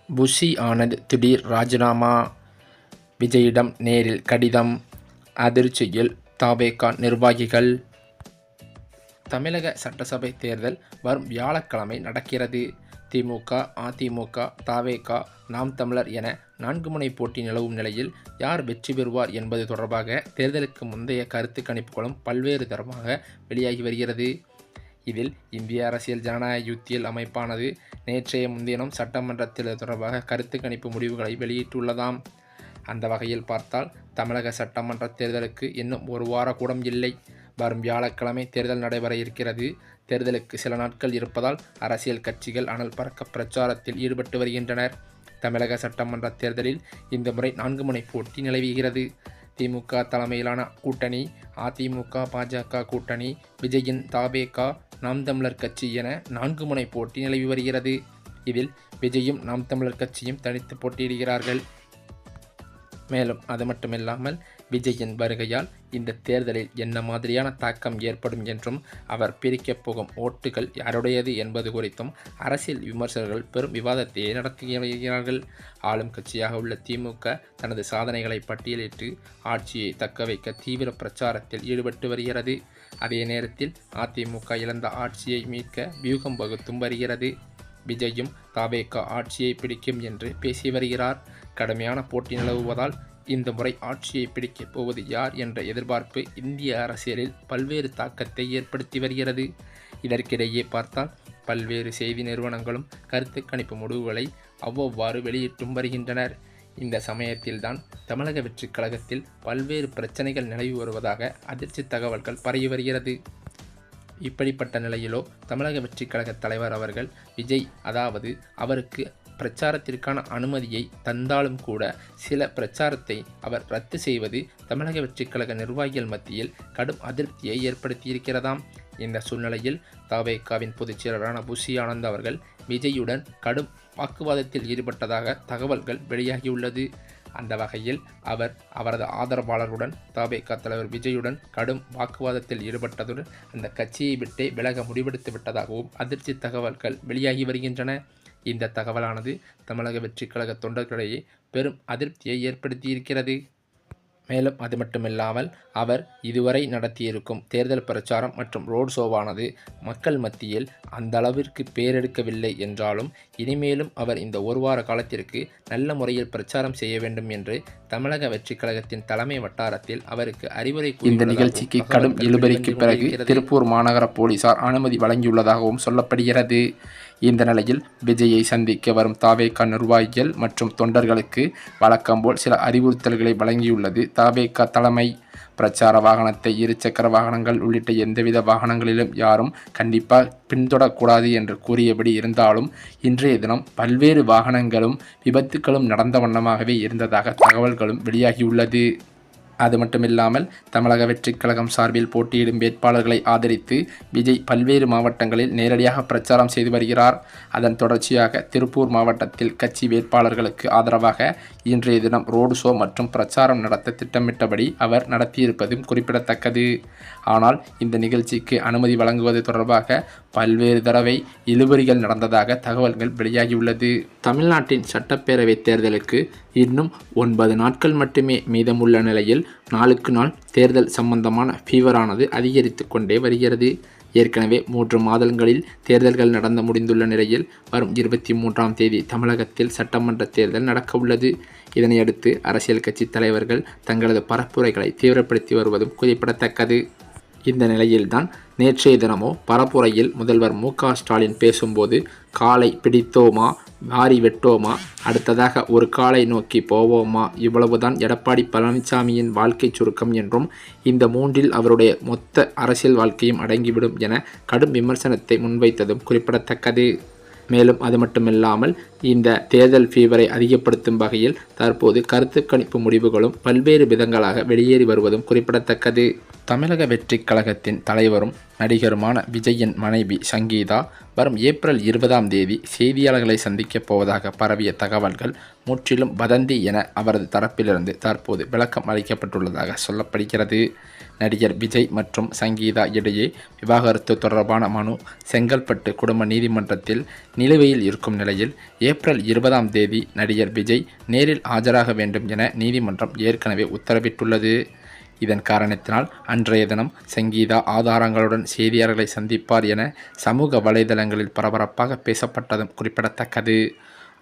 Bussy Anand திடீர் ராஜினாமா, விஜயிடம் நேரில் கடிதம், அதிர்ச்சியில் தவேகா நிர்வாகிகள். தமிழக சட்டசபை தேர்தல் வரும் வியாழக்கிழமை நடக்கிறது. திமுக, அதிமுக, தவேகா, நாம் தமிழர் என 4 முனை போட்டி நிலவும் நிலையில் யார் வெற்றி பெறுவார் என்பது தொடர்பாக தேர்தலுக்கு முந்தைய கருத்து கணிப்புகளும் பல்வேறு தரமாக வெளியாகி வருகிறது. இதில் இந்திய அரசியல் ஜனநாயக யுத்தியல் அமைப்பானது நேற்றைய முன்தினம் சட்டமன்ற தேர்தல் தொடர்பாக கருத்து கணிப்பு முடிவுகளை வெளியிட்டுள்ளதாம். அந்த வகையில் பார்த்தால் தமிழக சட்டமன்ற தேர்தலுக்கு இன்னும் ஒரு வார கூடம் இல்லை. வரும் வியாழக்கிழமை தேர்தல் நடைபெற இருக்கிறது. தேர்தலுக்கு சில நாட்கள் இருப்பதால் அரசியல் கட்சிகள் அனல் பறக்க பிரச்சாரத்தில் ஈடுபட்டு வருகின்றனர். தமிழக சட்டமன்ற தேர்தலில் இந்த முறை 4 முனை போட்டி நிலவுகிறது. திமுக தலைமையிலான கூட்டணி, அதிமுக, பாஜக கூட்டணி, விஜயின் தவேகா, நாம் தமிழர் கட்சி என 4 முனை போட்டி நிலவி வருகிறது. இதில் விஜயும் நாம் தமிழர் கட்சியும் தனித்து போட்டியிடுகிறார்கள். மேலும் அது மட்டுமில்லாமல் விஜயின் வருகையால் இந்த தேர்தலில் என்ன மாதிரியான தாக்கம் ஏற்படும் என்றும் அவர் பிரிக்கப் போகும் ஓட்டுகள் யாருடையது என்பது குறித்தும் அரசியல் விமர்சகர்கள் பெரும் விவாதத்தையே நடத்தி வருகிறார்கள். ஆளும் கட்சியாக உள்ள திமுக தனது சாதனைகளை பட்டியலிட்டு ஆட்சியை தக்கவைக்க தீவிர பிரச்சாரத்தில் ஈடுபட்டு வருகிறது. அதே நேரத்தில் அதிமுக இழந்த ஆட்சியை மீட்க வியூகம் வகுத்தும் வருகிறது. விஜயும் தவேகா ஆட்சியை பிடிக்கும் என்று பேசி வருகிறார். கடுமையான போட்டி நிலவுவதால் இந்த முறை ஆட்சியை பிடிக்கப் போவது யார் என்ற எதிர்பார்ப்பு இந்திய அரசியலில் பல்வேறு தாக்கத்தை ஏற்படுத்தி வருகிறது. இதற்கிடையே பார்த்தால் பல்வேறு செய்தி நிறுவனங்களும் கருத்து கணிப்பு முடிவுகளை அவ்வவ்வாறு வெளியிட்டும் வருகின்றனர். இந்த சமயத்தில்தான் தமிழக வெற்றிக் கழகத்தில் பல்வேறு பிரச்சனைகள் நிலவி வருவதாக அதிர்ச்சி தகவல்கள் பரவி வருகிறது. இப்படிப்பட்ட நிலையிலோ தமிழக வெற்றிக் கழக தலைவர் அவர்கள் விஜய், அதாவது அவருக்கு பிரச்சாரத்திற்கான அனுமதியை தந்தாலும் கூட சில பிரச்சாரத்தை அவர் ரத்து செய்வது தமிழக வெற்றிக் கழக நிர்வாகிகள் மத்தியில் கடும் அதிருப்தியை ஏற்படுத்தியிருக்கிறதாம். இந்த சூழ்நிலையில் தவேகாவின் பொதுச் செயலரான புஷி ஆனந்த் அவர்கள் விஜயுடன் கடும் வாக்குவாதத்தில் ஈடுபட்டதாக தகவல்கள் வெளியாகியுள்ளது. அந்த வகையில் அவர் அவரது ஆதரவாளர்களுடன் தவேகா தலைவர் விஜயுடன் கடும் வாக்குவாதத்தில் ஈடுபட்டதுடன் அந்த கட்சியை விட்டே விலக முடிவெடுத்து விட்டதாகவும் அதிர்ச்சி தகவல்கள் வெளியாகி வருகின்றன. இந்த தகவலானது தமிழக வெற்றிக் கழக தொண்டர்களிடையே பெரும் அதிருப்தியை ஏற்படுத்தியிருக்கிறது. மேலும் அது மட்டுமில்லாமல் அவர் இதுவரை நடத்தியிருக்கும் தேர்தல் பிரச்சாரம் மற்றும் ரோட் ஷோவானது மக்கள் மத்தியில் அந்த அளவிற்கு பேரெடுக்கவில்லை என்றாலும் இனிமேலும் அவர் இந்த ஒரு வார காலத்திற்கு நல்ல முறையில் பிரச்சாரம் செய்ய வேண்டும் என்று தமிழக வெற்றிக் கழகத்தின் தலைமை வட்டாரத்தில் அவருக்கு அறிவுரை. இந்த நிகழ்ச்சிக்கு கடும் இழுபறிக்கு பிறகு திருப்பூர் மாநகர போலீசார் அனுமதி வழங்கியுள்ளதாகவும் சொல்லப்படுகிறது. இந்த நிலையில் விஜயை சந்திக்க வரும் தவேகா நிர்வாகிகள் மற்றும் தொண்டர்களுக்கு வழக்கம்போல் சில அறிவுறுத்தல்களை வழங்கியுள்ளது தவேகா தலைமை. பிரச்சார வாகனத்தை, இருசக்கர வாகனங்கள் உள்ளிட்ட எந்தவித வாகனங்களிலும் யாரும் கண்டிப்பாக பின்தொடரக்கூடாது என்று கூறியபடி இருந்தாலும் இன்றைய தினம் பல்வேறு வாகனங்களும் விபத்துக்களும் நடந்த வண்ணமாகவே இருந்ததாக தகவல்களும் வெளியாகியுள்ளது. அது மட்டுமில்லாமல் தமிழக வெற்றிக் கழகம் சார்பில் போட்டியிடும் வேட்பாளர்களை ஆதரித்து விஜய் பல்வேறு மாவட்டங்களில் நேரடியாக பிரச்சாரம் செய்து வருகிறார். அதன் தொடர்ச்சியாக திருப்பூர் மாவட்டத்தில் கட்சி வேட்பாளர்களுக்கு ஆதரவாக இன்றைய தினம் ரோடு ஷோ மற்றும் பிரச்சாரம் நடத்த திட்டமிட்டபடி அவர் நடத்தியிருப்பதும் குறிப்பிடத்தக்கது. ஆனால் இந்த நிகழ்ச்சிக்கு அனுமதி வழங்குவது தொடர்பாக பல்வேறு தடவை இழுபறிகள் நடந்ததாக தகவல்கள் வெளியாகியுள்ளது. தமிழ்நாட்டின் சட்டப்பேரவை தேர்தலுக்கு இன்னும் 9 நாட்கள் மட்டுமே மீதமுள்ள நிலையில் நாளுக்கு நாள் தேர்தல் சம்பந்தமான ஃபீவரானது அதிகரித்து கொண்டே வருகிறது. ஏற்கனவே 3 மாதங்களில் தேர்தல்கள் நடந்து முடிந்துள்ள நிலையில் வரும் 23ஆம் தேதி தமிழகத்தில் சட்டமன்ற தேர்தல் நடக்க உள்ளது. இதனையடுத்து அரசியல் கட்சி தலைவர்கள் தங்களது பரப்புரைகளை தீவிரப்படுத்தி வருவதும் குறிப்பிடத்தக்கது. இந்த நிலையில்தான் நேற்றைய தினமோ பரப்புரையில் முதல்வர் மு.க. ஸ்டாலின் பேசும்போது காலை பிடித்தோமா, வாரி வெட்டோமா, அடுத்ததாக ஒரு காலை நோக்கி போவோமா, இவ்வளவுதான் எடப்பாடி பழனிசாமியின் வாழ்க்கை சுருக்கம் என்றும் இந்த 3இல் அவருடைய மொத்த அரசியல் வாழ்க்கையும் அடங்கிவிடும் என கடும் விமர்சனத்தை முன்வைத்ததும் குறிப்பிடத்தக்கது. மேலும் அது மட்டுமில்லாமல் இந்த தேர்தல் ஃபீவரை அதிகப்படுத்தும் வகையில் தற்போது கருத்து கணிப்பு முடிவுகளும் பல்வேறு விதங்களாக வெளியேறி வருவதும் குறிப்பிடத்தக்கது. தமிழக வெற்றிக் கழகத்தின் தலைவரும் நடிகருமான விஜயின் மனைவி சங்கீதா வரும் ஏப்ரல் 20ஆம் தேதி செய்தியாளர்களை சந்திக்கப் போவதாக பரவிய தகவல்கள் முற்றிலும் வதந்தி என அவரது தரப்பிலிருந்து தற்போது விளக்கம் அளிக்கப்பட்டுள்ளதாக சொல்லப்படுகிறது. நடிகர் விஜய் மற்றும் சங்கீதா இடையே விவாகரத்து தொடர்பான மனு செங்கல்பட்டு குடும்ப நீதிமன்றத்தில் நிலுவையில் இருக்கும் நிலையில் ஏப்ரல் 20ஆம் தேதி நடிகர் விஜய் நேரில் ஆஜராக வேண்டும் என நீதிமன்றம் ஏற்கனவே உத்தரவிட்டுள்ளது. இதன் காரணத்தினால் அன்றைய தினம் சங்கீதா ஆதாரங்களுடன் செய்தியாளர்களை சந்திப்பார் என சமூக வலைதளங்களில் பரபரப்பாக பேசப்பட்டதும் குறிப்பிடத்தக்கது.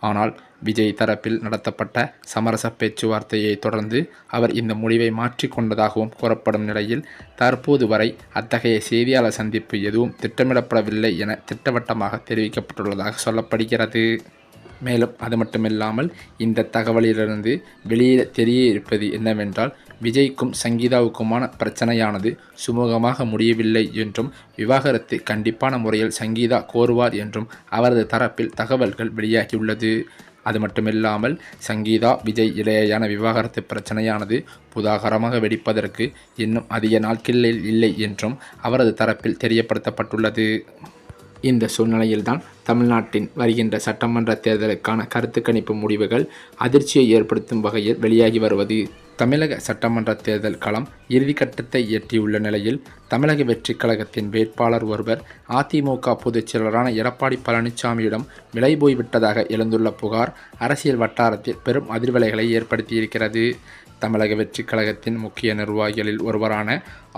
ஆனால் விஜய் தரப்பில் நடத்தப்பட்ட சமரச பேச்சுவார்த்தையை தொடர்ந்து அவர் இந்த முடிவை மாற்றிக்கொண்டதாகவும் கூறப்படும் நிலையில் தற்போது வரை அத்தகைய செய்தியாளர் சந்திப்பு எதுவும் திட்டமிடப்படவில்லை என திட்டவட்டமாக தெரிவிக்கப்பட்டுள்ளதாக சொல்லப்படுகிறது. மேலும் அது மட்டுமில்லாமல் இந்த தகவலிலிருந்து வெளியே தெரிய இருப்பது என்னவென்றால், விஜய்க்கும் சங்கீதாவுக்குமான பிரச்சனையானது சுமூகமாக முடியவில்லை என்றும் விவாகரத்து கண்டிப்பான முறையில் சங்கீதா கோருவார் என்றும் அவரது தரப்பில் தகவல்கள் வெளியாகியுள்ளது. அது மட்டுமில்லாமல் சங்கீதா விஜய் இடையேயான விவாகரத்து பிரச்சனையானது புதாகரமாக வெடிப்பதற்கு இன்னும் அதிக நாட்களில் இல்லை என்றும் அவரது தரப்பில் தெரியப்படுத்தப்பட்டுள்ளது. இந்த சூழ்நிலையில்தான் தமிழ்நாட்டின் வருகின்ற சட்டமன்ற தேர்தலுக்கான கருத்து கணிப்பு முடிவுகள் அதிர்ச்சியை ஏற்படுத்தும் வகையில் வெளியாகி வருவது. தமிழக சட்டமன்ற தேர்தல் களம் இறுதிக்கட்டத்தை எட்டியுள்ள நிலையில் தமிழக வெற்றிக் கழகத்தின் வேட்பாளர் ஒருவர் அதிமுக பொதுச் செயலரான எடப்பாடி பழனிசாமியிடம் விலை போய்விட்டதாக எழுந்துள்ள புகார் அரசியல் வட்டாரத்தில் பெரும் அதிர்வலைகளை ஏற்படுத்தியிருக்கிறது. தமிழக வெற்றிக் கழகத்தின் முக்கிய நிர்வாகிகளில் ஒருவரான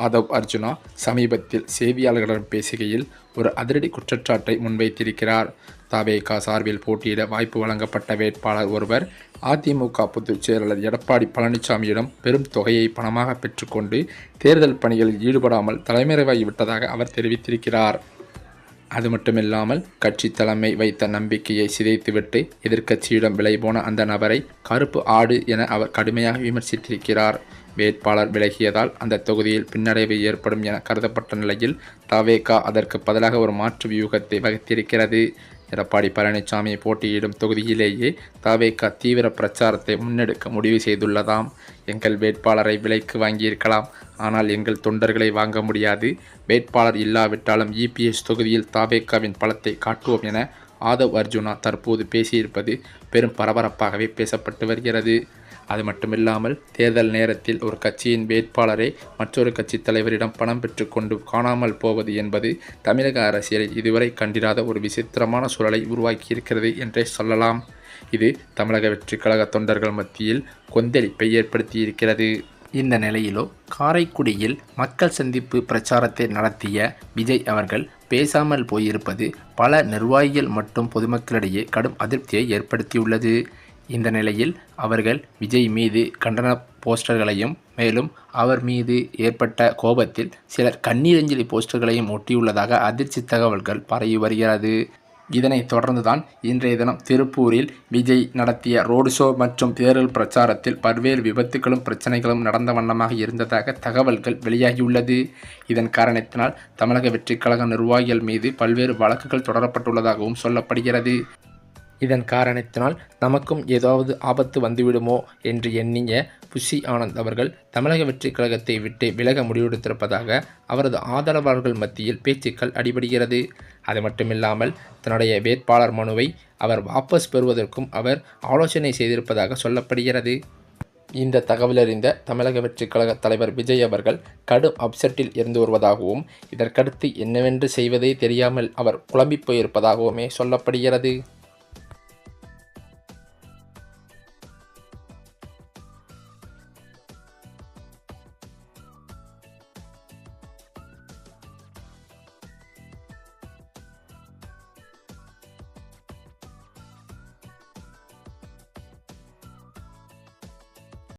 ஆதவ் அர்ஜுனா சமீபத்தில் செய்தியாளர்களிடம் பேசுகையில் ஒரு அதிரடி குற்றச்சாட்டை முன்வைத்திருக்கிறார். தவேகா சார்பில் போட்டியிட வாய்ப்பு வழங்கப்பட்ட வேட்பாளர் ஒருவர் அதிமுக பொதுச் செயலாளர் எடப்பாடி பழனிசாமியிடம் பெரும் தொகையை பணமாக பெற்றுக்கொண்டு தேர்தல் பணிகளில் ஈடுபடாமல் தலைமறைவாகிவிட்டதாக அவர் தெரிவித்திருக்கிறார். அது மட்டுமில்லாமல் கட்சி தலைமை வைத்த நம்பிக்கையை சிதைத்துவிட்டு எதிர்க்கட்சியிடம் விலை போன அந்த நபரை கருப்பு ஆடு என அவர் கடுமையாக விமர்சித்திருக்கிறார். வேட்பாளர் விலகியதால் அந்த தொகுதியில் பின்னடைவு ஏற்படும் என கருதப்பட்ட நிலையில் தவேகா அதற்கு பதிலாக ஒரு மாற்று வியூகத்தை வகுத்திருக்கிறது. எடப்பாடி பழனிசாமி போட்டியிடும் தொகுதியிலேயே தவேகா தீவிர பிரச்சாரத்தை முன்னெடுக்க முடிவு செய்துள்ளதாம். எங்கள் வேட்பாளரை விலைக்கு வாங்கியிருக்கலாம், ஆனால் எங்கள் தொண்டர்களை வாங்க முடியாது. வேட்பாளர் இல்லாவிட்டாலும் இபிஎஸ் தொகுதியில் தவேகாவின் பலத்தை காட்டுவோம் என ஆதவ் அர்ஜுனா தற்போது பேசியிருப்பது பெரும் பரபரப்பாகவே பேசப்பட்டு வருகிறது. அது மட்டுமில்லாமல் தேர்தல் நேரத்தில் ஒரு கட்சியின் வேட்பாளரை மற்றொரு கட்சி தலைவரிடம் பணம் பெற்றுக்கொண்டு காணாமல் போவது என்பது தமிழக அரசியலில் இதுவரை கண்டிராத ஒரு விசித்திரமான சூழலை உருவாக்கியிருக்கிறது என்றே சொல்லலாம். இது தமிழக வெற்றிக் கழக தொண்டர்கள் மத்தியில் கொந்தளிப்பை ஏற்படுத்தியிருக்கிறது. இந்த நிலையிலோ காரைக்குடியில் மக்கள் சந்திப்பு பிரச்சாரத்தை நடத்திய விஜய் அவர்கள் பேசாமல் போயிருப்பது பல நிர்வாகிகள் மற்றும் பொதுமக்களிடையே கடும் அதிருப்தியை ஏற்படுத்தியுள்ளது. இந்த நிலையில் அவர்கள் விஜய் மீது கண்டன போஸ்டர்களையும் மேலும் அவர் மீது ஏற்பட்ட கோபத்தில் சிலர் கண்ணீரஞ்சலி போஸ்டர்களையும் ஒட்டியுள்ளதாக அதிர்ச்சி தகவல்கள் பரவி வருகிறது. இதனைத் தொடர்ந்துதான் இன்றைய தினம் திருப்பூரில் விஜய் நடத்திய ரோடு ஷோ மற்றும் தேர்தல் பிரச்சாரத்தில் பல்வேறு விபத்துகளும் பிரச்சனைகளும் நடந்த வண்ணமாக இருந்ததாக தகவல்கள் வெளியாகியுள்ளது. இதன் காரணத்தினால் தமிழக வெற்றிக் கழக நிர்வாகிகள் மீது பல்வேறு வழக்குகள் தொடரப்பட்டுள்ளதாகவும் சொல்லப்படுகிறது. இதன் காரணத்தினால் நமக்கும் ஏதாவது ஆபத்து வந்துவிடுமோ என்று எண்ணிய புஷி ஆனந்த் அவர்கள் தமிழக வெற்றிக் கழகத்தை விட்டு விலக முடிவெடுத்திருப்பதாக அவரது ஆதரவாளர்கள் மத்தியில் பேச்சுக்கள் அடிபடுகிறது. அது மட்டுமில்லாமல் தன்னுடைய வேட்பாளர் மனுவை அவர் வாபஸ் பெறுவதற்கும் அவர் ஆலோசனை செய்திருப்பதாக சொல்லப்படுகிறது. இந்த தகவலறிந்த தமிழக வெற்றிக் கழக தலைவர் விஜய் அவர்கள் கடும் அப்செட்டில் இருந்து வருவதாகவும் இதற்கடுத்து என்னவென்று செய்வதே தெரியாமல் அவர் குழம்பி போயிருப்பதாகவுமே சொல்லப்படுகிறது.